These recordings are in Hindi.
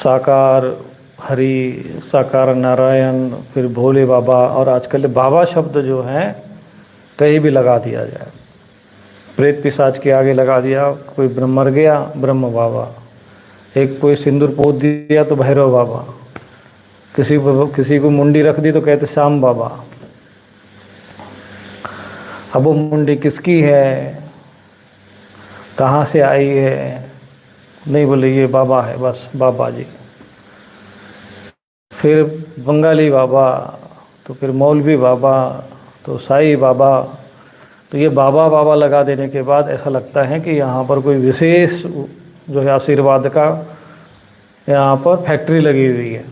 साकार हरि, साकार नारायण, फिर भोले बाबा, और आजकल बाबा शब्द जो है कहीं भी लगा दिया जाए। प्रेत पिशाच के आगे लगा दिया, कोई मर गया ब्रह्म बाबा, एक कोई सिंदूर पोत दिया तो भैरव बाबा, किसी को मुंडी रख दी तो कहते श्याम बाबा। अब वो मुंडी किसकी है, कहाँ से आई है, नहीं बोले ये बाबा है, बस बाबा जी। फिर बंगाली बाबा, तो फिर मौलवी बाबा, तो साईं बाबा। तो ये बाबा बाबा लगा देने के बाद ऐसा लगता है कि यहाँ पर कोई विशेष जो है आशीर्वाद का यहाँ पर फैक्ट्री लगी हुई है।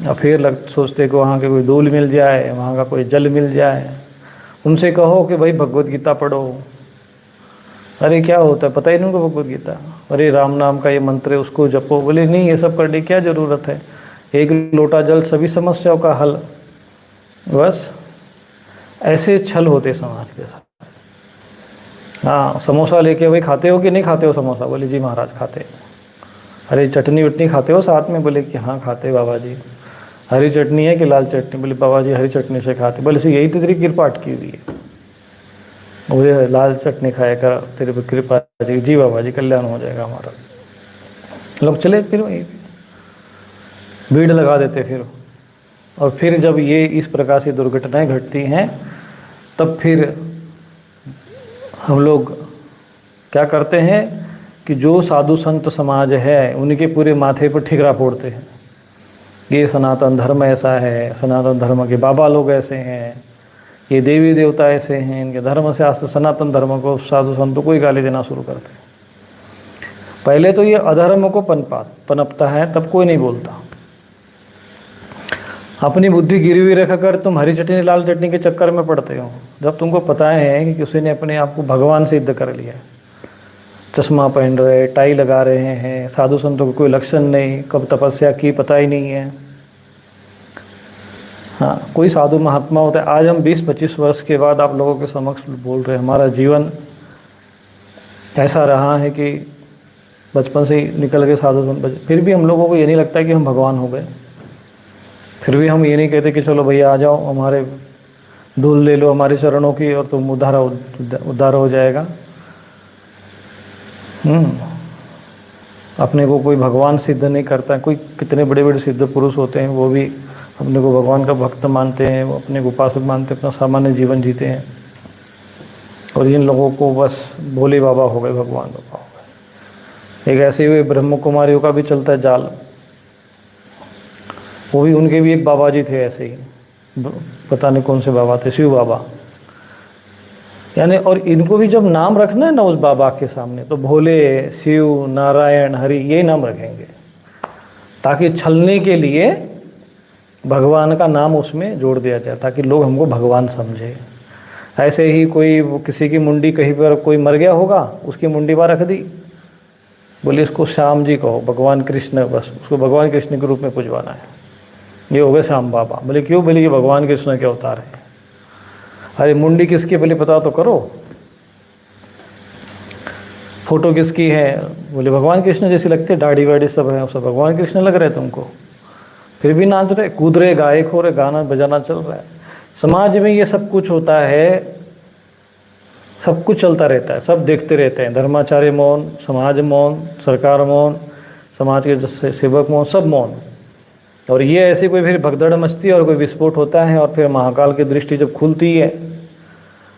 और फिर सोचते कि वहाँ के कोई धूल मिल जाए, वहाँ का कोई जल मिल जाए। उनसे कहो कि भाई भगवत गीता पढ़ो, अरे क्या होता है पता ही नहीं उनको भगवत गीता, अरे राम नाम का ये मंत्र है उसको जपो, बोले नहीं ये सब करने की क्या ज़रूरत है, एक लोटा जल सभी समस्याओं का हल। बस ऐसे छल होते समाज के साथ। हाँ, समोसा लेके भाई खाते हो कि नहीं खाते हो समोसा, बोले जी महाराज खाते। अरे चटनी वटनी खाते हो साथ में, बोले कि हाँ खाते बाबा जी। हरी चटनी है कि लाल चटनी, बोले बाबा जी हरी चटनी से खाते। बोले से यही तो तेरी कृपा अटकी हुई है, बोले लाल चटनी खाया कर तेरे पे कृपा जी बाबा जी कल्याण हो जाएगा हमारा। लोग चले फिर वहीं भीड़ लगा देते फिर। और फिर जब ये इस प्रकार से दुर्घटनाएं घटती हैं तब फिर हम लोग क्या करते हैं कि जो साधु संत समाज है उनके पूरे माथे पर ठिकरा फोड़ते हैं। ये सनातन धर्म ऐसा है, सनातन धर्म के बाबा लोग ऐसे हैं, ये देवी देवता ऐसे हैं, इनके धर्म शास्त्र सनातन धर्म को साधु संतों को ही गाली देना शुरू करते हैं। पहले तो ये अधर्म को पनपता है तब कोई नहीं बोलता। अपनी बुद्धि गिरी हुई रखकर तुम हरी चटनी लाल चटनी के चक्कर में पड़ते हो, जब तुमको पता है कि किसी ने अपने आप को भगवान सिद्ध कर लिया। चश्मा पहन रहे, टाई लगा रहे हैं, साधु संतों को कोई लक्षण नहीं, कब तपस्या की पता ही नहीं है। हाँ, कोई साधु महात्मा होता है। आज हम 20-25 वर्ष के बाद आप लोगों के समक्ष बोल रहे हैं, हमारा जीवन ऐसा रहा है कि बचपन से ही निकल गए साधु संत, फिर भी हम लोगों को ये नहीं लगता कि हम भगवान हो गए। फिर भी हम ये नहीं कहते कि चलो भैया आ जाओ हमारे धूल ले लो हमारे चरणों की और तुम उद्धार हो जाएगा। अपने को कोई भगवान सिद्ध नहीं करता। कोई कितने बड़े बड़े सिद्ध पुरुष होते हैं, वो भी अपने को भगवान का भक्त मानते हैं, वो अपने को उपासक मानते हैं, अपना सामान्य जीवन जीते हैं। और इन लोगों को बस भोले बाबा हो गए, भगवान बाबा हो गए। एक ऐसे हुए ब्रह्म कुमारियों का भी चलता है जाल, वो भी उनके भी एक बाबा जी थे ऐसे ही, पता नहीं कौन से बाबा थे, शिव बाबा यानी। और इनको भी जब नाम रखना है ना उस बाबा के सामने तो भोले, शिव, नारायण, हरि यही नाम रखेंगे, ताकि छलने के लिए भगवान का नाम उसमें जोड़ दिया जाए ताकि लोग हमको भगवान समझे। ऐसे ही कोई किसी की मुंडी कहीं पर कोई मर गया होगा, उसकी मुंडी वहाँ रख दी, बोले इसको श्याम जी कहो, भगवान कृष्ण, बस उसको भगवान कृष्ण के रूप में पुजवाना है, ये हो गए श्याम बाबा। बोले क्यों, बोले ये भगवान कृष्ण के अवतार है। अरे मुंडी किसकी पहले पता तो करो, फोटो किसकी है, बोले भगवान कृष्ण जैसी लगते, दाढ़ी वाड़ी सब है, सब भगवान कृष्ण लग रहे तुमको, फिर भी नाच रहे, कूद रहे, गायक हो रहे, गाना बजाना चल रहा है। समाज में ये सब कुछ होता है, सब कुछ चलता रहता है, सब देखते रहते हैं। धर्माचार्य मौन, समाज मौन, सरकार मौन, समाज के सेवक मौन, सब मौन। और ये ऐसी कोई फिर भगदड़ मचती है और कोई विस्फोट होता है और फिर महाकाल की दृष्टि जब खुलती है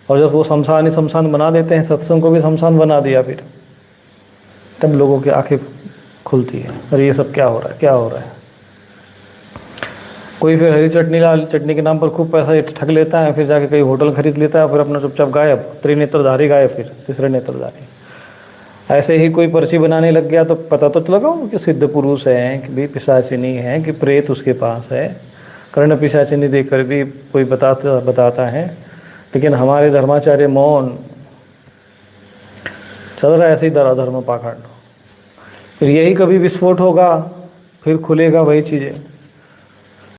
और जब वो शमशान ही शमशान बना देते हैं, सत्संग को भी शमशान बना दिया, फिर तब लोगों की आंखें खुलती है, अरे ये सब क्या हो रहा है, क्या हो रहा है। कोई फिर हरी चटनी लाल चटनी के नाम पर खूब पैसा ठग लेता है, फिर जाके कहीं होटल खरीद लेता है, फिर अपना चुपचाप गायब, त्रिनेत्रधारी गायब, फिर तीसरे नेत्रधारी। ऐसे ही कोई पर्ची बनाने लग गया तो पता तो लगा कि सिद्ध पुरुष है, कि भी पिशाचिनी है, कि प्रेत उसके पास है, कर्ण पिशाचिनी देखकर भी कोई बताता है। लेकिन हमारे धर्माचार्य मौन, चल रहा है ऐसे ही धर्म पाखंड। फिर यही कभी विस्फोट होगा, फिर खुलेगा वही चीज़ें।